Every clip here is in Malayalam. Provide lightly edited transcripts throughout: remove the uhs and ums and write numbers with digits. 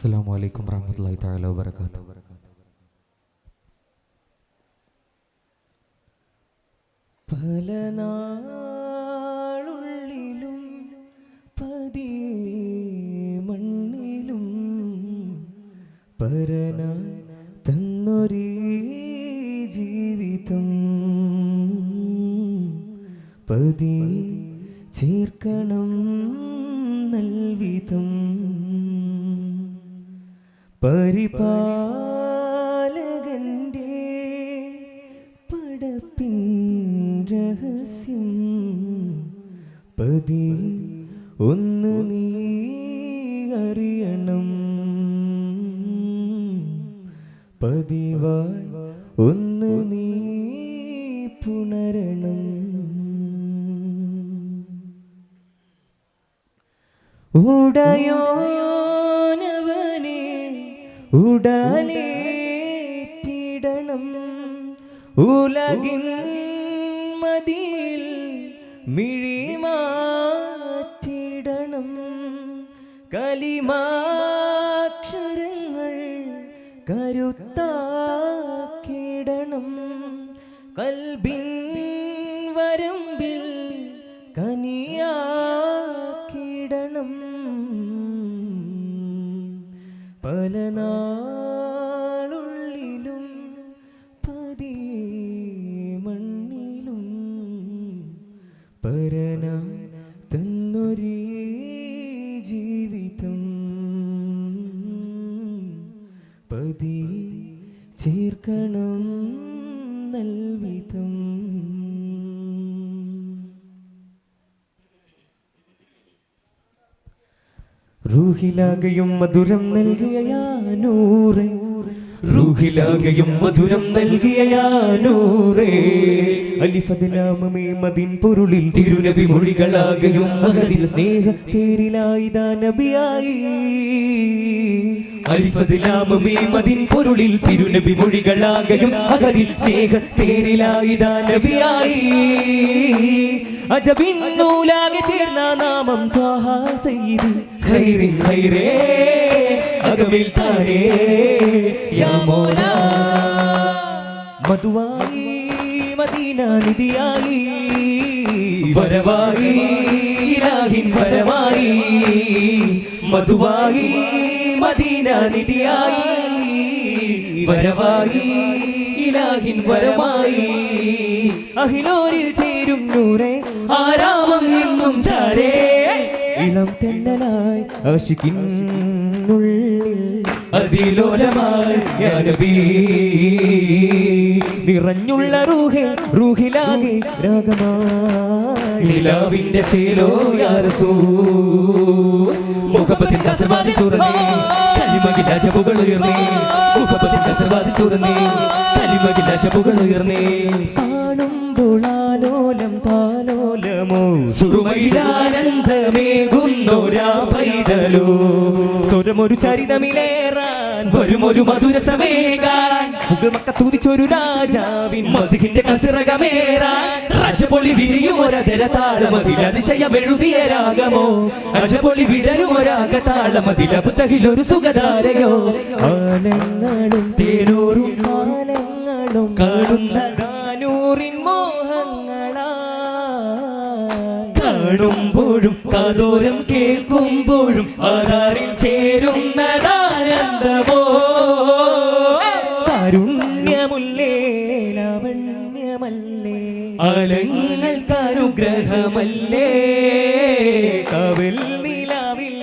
അസ്സലാമു അലൈക്കും വറഹ്മത്തുള്ളാഹി തആല വബറകാതുഹു. പല നാളുള്ളിലും പതിയെ മണ്ണിലും പരനായി തന്നൊരേ ജീവിതം പതിയെ ചേർക്കണം നൽവിധം പരിപാലകന്റെ പടപ്പിൻ രഹസ്യം പതിയെ ഒന്ന് നീ അറിയണം പതിവായി ഒന്ന് നീ പുണരണം ഉടയോനവനെ ഉടലേറ്റിടണം ഉലകിൻ മതിയിൽ മിഴിമാറ്റിടണം കലിമാക്ഷരങ്ങൾ കരുത്താക്കിടണം കൽബിൻ വരമ്പിൽ കനിയാക്കിടണം പല നാളുള്ളിലും പതിയെ മണ്ണിലും പരനായി തന്നൊരേ ജീവിതം പതിയെ ചേർക്കണം നൽവിധം റൂഹിലാകയും മധുരം നൽകിയ യാനൂറേ റൂഹിലാകയും മധുരം നൽകിയ യാനൂറേ അലിഫദ്ലാമമേ മദിൻ പൊരുളിൽ തിരുനബി മൊഴികളാകയും മഹദിൽ സ്നേഹ തേരിലായിതാ നബിയായി അലിഫദ്ലാമമേ മദിൻ പൊരുളിൽ തിരുനബി മൊഴികളാകയും മഹദിൽ സ്നേഹ തേരിലായിതാ നബിയായി അജബിൻ നൂലാകെ ചേർന്ന നാമം ത്വാഹ സയ്യിദി ഖൈറിൻ ഖൈറേ അകമിൽ താനേ യാ മൗലാ മധുവായി മദീന നിധിയായി വരവായി ഇലാഹിൻ വരവായി മധുവായി മദീന നിധിയായി വരവായി ഇലാഹിൻ വരമായി അഹിലോരിൽ ചേരും നൂറേ ആരാമം എന്നും ചാരേ ഇളം തെന്നലായി ആശിക്കിനുള്ളിൽ അതിലോലമായി യാ നബി നിറഞ്ഞുള്ള റൂഹിലാകെ രാഗമായി നിലാവിന്റെ ചേലോ യാ റസൂൽ മുഹബ്ബത്തിൻ കസർവാതി തുറന്നേ കലിമകിൽ അജബുകൾ ഉയർന്നേ മുഹബ്ബത്തിൻ കസർവാതി തുറന്നേ കലിമകിൽ അജബുകൾ ഉയർന്നേ കാണുമ്പോൾ ആലോലം താലോലമോ സുറുമയിലാനന്ദമേകുന്നോരാ പൈതലോ സ്വരമൊരു ചരിതമിലേറാൻ വരുമൊരു മധുരസമേകാൻ തുതിച്ചൊരു രാജാവിൻ മധുഹിന്റെ കസിറകമേറാൻ രാജപൊളി വിരിയുമൊരതര താളമതിൽ അതിശയമെഴുതിയ രാഗമോ രാജപൊളി വിടരുമൊരാഗതാളമതിൽ അബുദഹിലൊരു സുഖധാരയോ ആലങ്ങളും തേനൂറും കാലങ്ങളും കാണുന്ന ദാനൂറിൻ മോഹങ്ങളാ കാണുമ്പോഴും കാതോരം കേൾക്കുമ്പോഴും ആധാറിൽ ചേരുന്നതാനന്ദമോ കാരുണ്യമുല്ലേ ലാവണ്യമല്ലേ അലങ്ങൾക്കനുഗ്രഹമല്ലേ കവിൽ നിലാവിൽ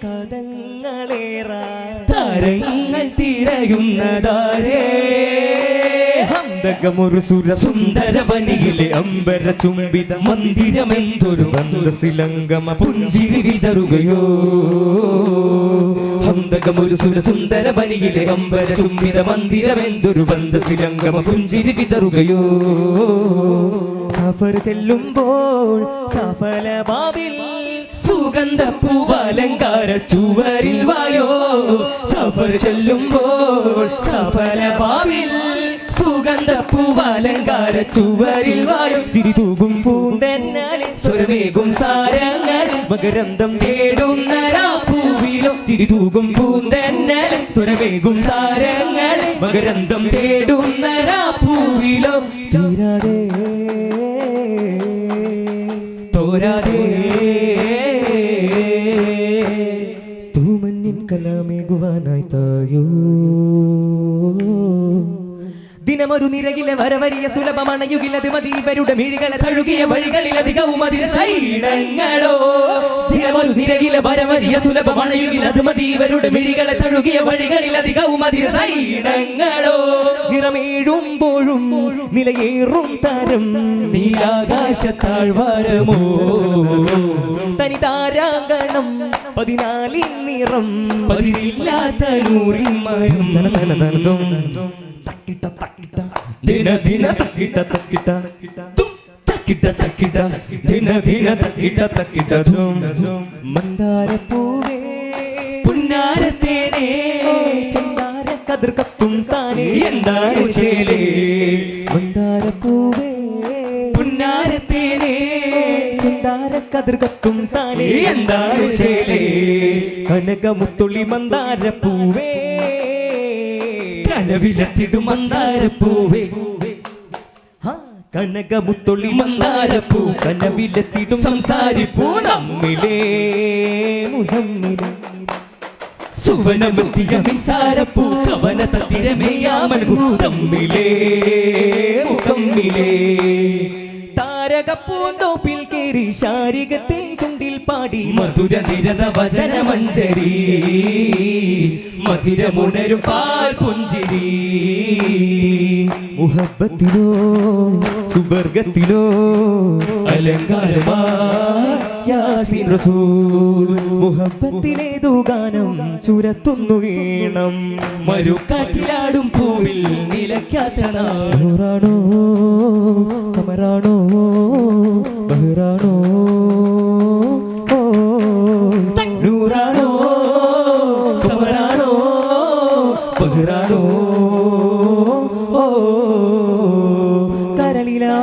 കഥങ്ങളേറാ താരങ്ങൾ തിരയുന്നതാരേ ഹംദകമൊരു സുര സുന്ദര വനിയിലെ അമ്പര ചുംബിത മന്ദിരമെന്തൊരു ബന്ധസിലംഗമ പുഞ്ചിരി വിതറുകയോ ഹംദകമൊരു സുര സുന്ദര വനിയിലെ അമ്പര ചുംബിത മന്ദിരമെന്തൊരു ബന്ധസിലംഗമ പുഞ്ചിരി വിതറുകയോ സഫർ ചെല്ലുമ്പോൾ സഫല ബാബിൽ സുഗന്ധ പൂവാലങ്കാര ചുവരിൽ വായോ സഫർ ചെല്ലുമ്പോൾ സഫല ബാബിൽ സുഗന്ധ പൂവാലങ്കാര ചുവരിൽ വായോ ചിരി തൂകും പൂണ്ടെന്നാലെ സ്വരമേകും സാരങ്ങൾ മകരന്തം തേടുന്ന പൂവിൽ പൂവിലോ ചിരി തൂകും പൂന്തന്നൽ സ്വരമേകും സാരങ്ങൾ മകരന്തം തേടുന്ന പൂവിലോ തീരാതെ തോരാതെ തൂമഞ്ഞിൻ കലാമേകുവാനായി തായോ ദിനമൊരു നിരകിലെ വരവരിയ സുലഭമണയുകിലത് മതി ഇവരുടെ മിഴികളെ തഴുകിയ വഴികളിൽ അധികവും അതിന് സൈഡങ്ങളോ ദിനമൊരു നിരകിലെ വരവരിയ സുലഭമണയുകിലത് മതി ഇവരുടെ മിഴികളെ തഴുകിയ വഴികളിൽ അധികവും അതിന് സൈഡങ്ങളോ നിറമേഴുമ്പോഴും നിലയേറും താരം നീലാകാശത്താഴ്വാരമോ തനി താരാങ്കണം 14 നിറം പതിരില്ലാത്ത നൂറിൻ മരം തക്കിട്ട തക്കിട്ട ദിന ദിന തക്കിട്ട തക്കിട്ട തക്കിട്ട തക്കിട്ട ദിന ദിന തക്കിട്ട തക്കിട്ട മന്ദാരപ്പൂവേ പുന്നാരത്തേനേ ചെന്താര കതിർ കത്തും താനേ എന്താരു ചേലേ മന്ദാരപ്പൂവേ പുന്നാരത്തേനേ ചെന്താര കതിർ കത്തും താനേ എന്താരു ചേലേ കനകമുത്തുള്ളി മന്ദാരപ്പൂവേ കനവിലെത്തിടും മന്ദാരപ്പൂവേ കനകമുത്തുള്ളി മന്ദാരപ്പൂ കനവിലെത്തിടും സംസാരിപ്പൂ നമ്മിലേ മുസമ്മിലേ സുവനമെത്തിയ മിൻസാരപ്പൂ കവന തത്തിരമേയാമൽകൂ തമ്മിലേ മുഖമ്മിലേ താരകപ്പൂന്തോപ്പിൽ കേറി ശാരികത്തിൻ ചുണ്ടിൽ പാടി മധുര നിരത വചന മഞ്ജരി മധുരമുണരും പാൽ പുഞ്ചിരി മുഹബത്തിലോ സുബർഗത്തിലോ അലങ്കാരമാസീൻ റസൂൽ മുഹബത്തിലേതു ഗാനം ചുരത്തുന്നു വീണം മരുക്കാറ്റിലാടും പൂവിൽ നിലയ്ക്കാത്ത നൂറാണോ കമറാണോ ബഹ്റാണോ നൂറാണോ കമറാണോ ബഹ്റാണോ കരളിലാ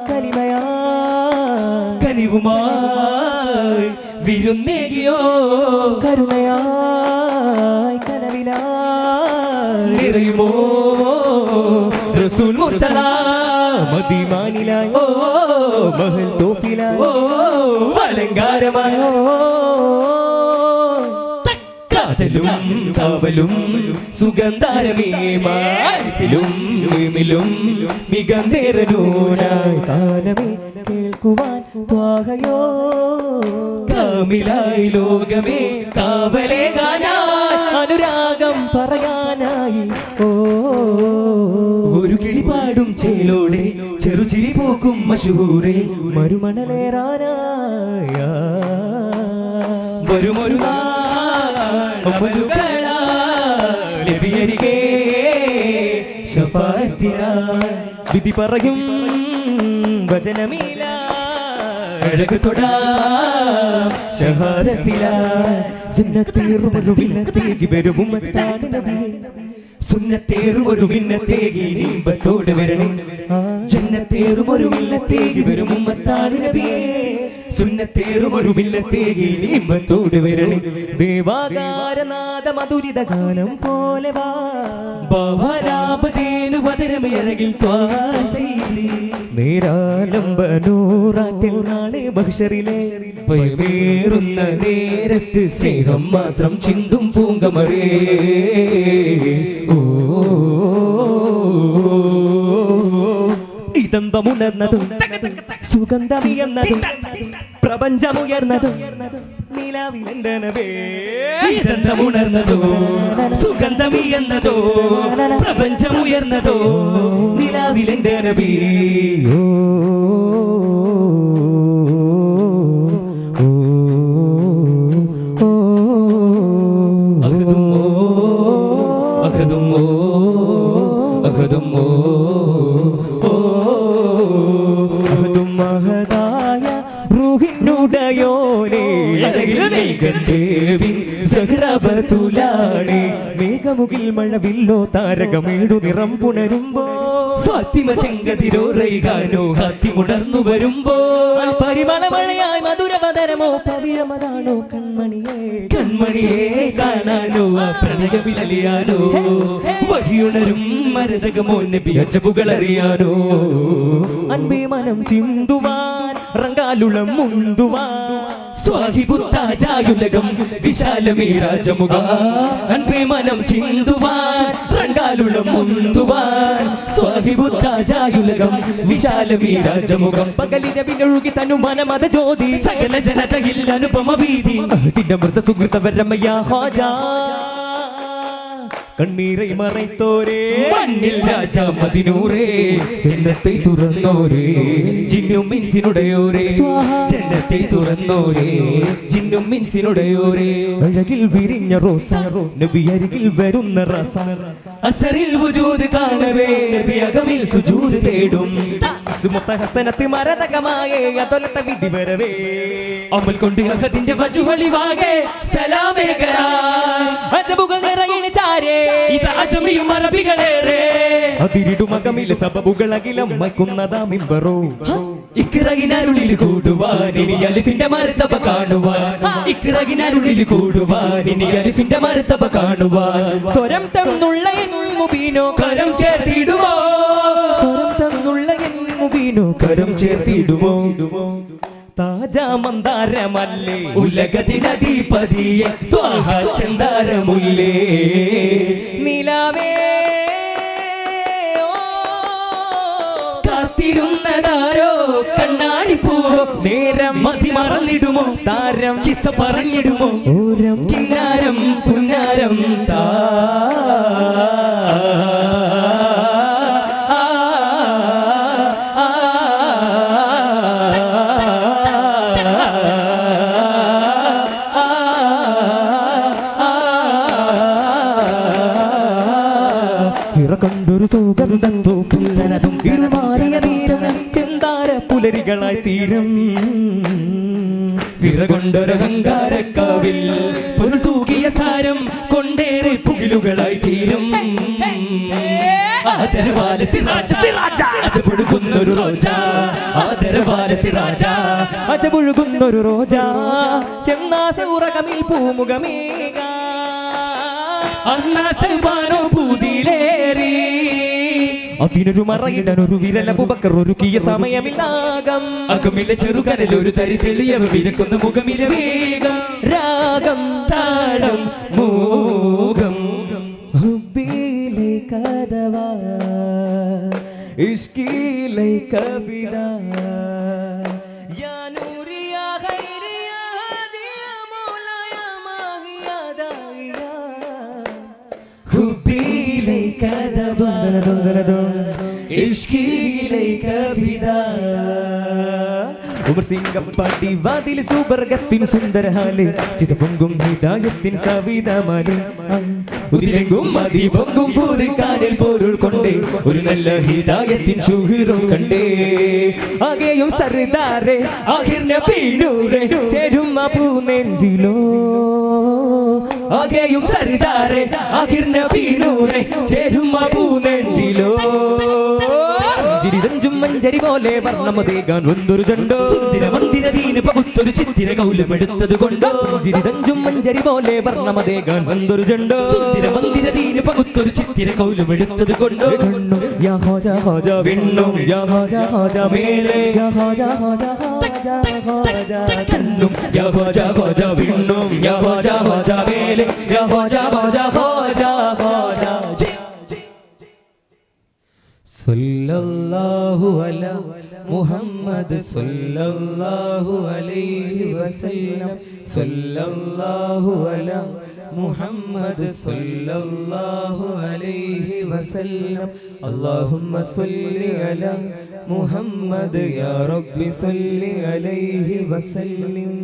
കലിമയാ കനിവുമായി വിരുന്നേകിയോ കരുണയായി കനവിലായി നിറയുമോ റസൂൽ മുർത്തല മദീനാനിലായോ മഹൽ തോപ്പിലായോ അലങ്കാരമായോ കാതലും കാവലും സുഗന്ധാരമേമാരിലും മികന്തേറനൂരായി കാലമേ കേൾക്കുവാൻ ത്വാഹയോ കാമിലായി ലോകമേ കാവലേ ഗാനായി അനുരാഗം പറയാനായി ഒരു കിളിപാടും ചേലോടെ ചെറുചിരി പോക്കും മശൂറേ മരുമണലേറാനായ വരുമൊരു നബിയരികെ ശഫാഅത്തിനായി വിധി പറയും വചനമീല അഴക് തൊടാം ഷഹാദത്തിലായി ജന്നത്തേറുമൊരു വിന്നത്തേകി വരും ഉമ്മത്താൻ നബിയേ സുന്നത്തേറുമൊരു വിന്നത്തേകി ഇമ്പത്തോടെ വരണേ ജന്നത്തേറുമൊരു വിന്നത്തേകി വരും ഉമ്മത്താൻ നബിയേ സുന്നത്തേറുമൊരു വിന്നത്തേകി ഇമ്പത്തോടെ വരണേ ദേവാകാരനാഥ മധുരിത ഗാനം പോലെ വാരാപതേനു പതരമഴകിൽ നേരാലംബനൂറാറ്റിൽ നാളെ ബഹ്ശറിലെ വേറുന്ന നേരത്ത് സ്നേഹം മാത്രം ചിന്തും പൂങ്കമറേ ഇതന്തമുണർന്നതും സുഗന്ധമിയെന്നതും പ്രപഞ്ചമുയർന്നതും നിലാവിലെന്റെ നബി ഇതന്തമുണർന്നതോ സുഗന്ധമിയെന്നതോ പ്രപഞ്ചമുയർന്നതോ നിലാവിലെന്റെ നബി മേഘമുകിൽ മഴവില്ലോ താരകമേടു നിറം പുണരുമ്പോ ഫാത്തിമ ചെങ്കതിരോറൈകാനോ ഹാത്തിമുണർന്നു വരുമ്പോൾ പരിമളമഴയായി മധുരവതരമോ പവിഴമതാണോ കൺമണിയെ കാണാനോ ആ പ്രണയമിലലിയാനോ വഴിയുണരും മരതകമോ നബി അജബുകളറിയാനോ അൻപേ മനം ചിന്തുവാൻ റങ്കാലുളം മുന്തുവാൻ സ്വാഹിബുത്താജായുലകം വിശാലമീ രാജമുഖം അൻപേ മനം ചിന്തുവാൻ റങ്കാലുളം മുന്തുവാൻ സ്വാഹിബുത്താജായുലകം വിശാലമീ രാജമുഖം പകലിനെ വിനൊഴുകി തന്നു മനമത ജ്യോതി സകല ജനതയിൽ അനുപമ വീതി അതിന്റെ മൃത സുഹൃത്തവരമയ്യ ഹോജാ കണ്ണീரை മറൈത്തോരേ മണ്ണിൽ രാജാ മദിനൂരേ ജന്നത്തെ തുറന്നോരേ ജിന്നും മിൻസിനുടയോരേ ജന്നത്തെ തുറന്നോരേ ജിന്നും മിൻസിനുടയോരേ അഴകിൽ വിരിഞ്ഞ റോസ നബി അരികിൽ വരുന്ന റസ അസറിൽ വജൂദ് കാണവേ നബി അകമിൽ സുജൂദ് തേടും ഹസനത്ത് മരതകമായേ അതൊലത്ത വിധി വരവേ അമൽ കൊണ്ട് അഹദിന്റെ വജുഹളിവാകെ സലാമേകരാൻ അജബുകൾ നിറയിന് ചാരേ ഇത് അജമിയും അറബികളേറെ അതിരിടുമകമിലെ സബബുകളകിലും മൈക്കുന്നതാ മിമ്പറോ ഇക്കിറകിനരുളിൽ കൂടുവാൻ ഇനി അലിഫിന്റെ മരത്തബ കാണുവാൻ ഇക്കിറകിനരുളിൽ കൂടുവാൻ ഇനി അലിഫിന്റെ മരത്തബ കാണുവാൻ സ്വരം തന്നുള്ള മുബീനോ കരം ചേർത്തിടുമോ സ്വരം തന്നുള്ള മുബീനോ കരം ചേർത്തിടുമോ താജാ മന്ദാരമല്ലേ ഉലകത്തിനധിപതിയെ ത്വാഹ ചന്ദാരമുല്ലേ നിലാവേ കാത്തിരുന്നതാരോ കണ്ണാടിപ്പൂവോ നേരം മതി മറന്നിടുമോ താരം കിസ്സ പറഞ്ഞിടുമോ ഓരം കിന്നാരം പുന്നാരം താ കണ്ടൊരു സുഗന്ധം തോപ്പുന്നതും ഇരുമാറിയ തീരം ചെന്താര പുലരികളായി തീരും വിറകൊണ്ടൊരഹങ്കാരക്കാവിൽ പൊരുൾ തൂകിയ സാരം കൊണ്ടേറെ പുകിലുകളായി തീരും ആദരവാല സിറാജ അജപൊഴുകുന്നൊരു റോജ ആദരവാല സിറാജ അജപൊഴുകുന്നൊരു റോജ ചെന്നാസ ഉറകമിൽ പൂമുഖമേക അന്നാസൽമാനോ പൂതിയിലേറി അതിനൊരു മറയിടനൊരു വിരലബുബക്കർ ഒരുക്കിയ സമയമില്ലാകം അകമിലെ ചെറുകരൽ ഒരു തരി തെളിയവ വിരക്കുന്ന മുഖമിലെ വേഗം രാഗം താളം മോകം ഹുബ്ബിലെ കദവാ ഇഷ്കിലെ കവിത യാ നൂരിയാ ഖൈരിയാ ഹദിയാ മൗലായാ മാഹിയാ ദായിയാ ഹുബ്ബിലെ കദവാ ഇഷ്കിലെ കവിത ഉമർ സിംഗപ്പാട്ടി വാതിൽ സുബർഗത്തിൻ സുന്ദരഹാല് ചിതപൊങ്കും ഹിദായത്തിൻ സവിതമാല് ഉതിരെങ്കും മതി പൊങ്കും പൂരിക്കാനിൽ പൊരുൾ കൊണ്ടേ ഒരു നല്ല ഹിദായത്തിൻ ശുഹ്റും കണ്ടേ ആകെയും സർദാരെ ആഖിർ നബീനൂരെ ചേരും അബൂ നെഞ്ചിലോ ആകെയും സർദാരെ ആഖിർ നബീനൂരെ ചേരും അബൂ നെഞ്ചിലോ ജിരിതഞ്ചും മഞ്ചരി പോലെ വർണ്ണമതേകാൻ വന്നൊരു ചണ്ടോ സുന്ദര മന്ദിര ദീന പകുത്തൊരു ചിത്തിര കൗലമെടുത്തത് കൊണ്ടോ ജിരിതഞ്ചും മഞ്ചരി പോലെ വർണ്ണമതേകാൻ വന്നൊരു ചണ്ടോ സുന്ദര മന്ദിര ദീന പകുത്തൊരു ചിത്തിര കൗലമെടുത്തത് കൊണ്ടോ യാ ഖാജാ ഖാജാ വിണ്ണും യാ ഖാജാ ഖാജാ മേലെ യാ ഖാജാ ഖാജാ ഖാജാ ഖാജാ കണ്ണും യാ ഖാജാ ഖാജാ വിണ്ണും യാ ഖാജാ ഖാജാ മേലെ യാ ഖാജാ ഖാജാ ഖാജാ ഖാജാ സല്ലല്ലാഹു അലാ മുഹമ്മദ് സല്ലല്ലാഹു അലൈഹി വസല്ലം സല്ലല്ലാഹു അലാ മുഹമ്മദ് സല്ലല്ലാഹു അലൈഹി വസല്ലം അല്ലാഹുമ്മ സ്വല്ലി അലാ മുഹമ്മദ് യാ റബ്ബി സ്വല്ലി അലൈഹി വസല്ലം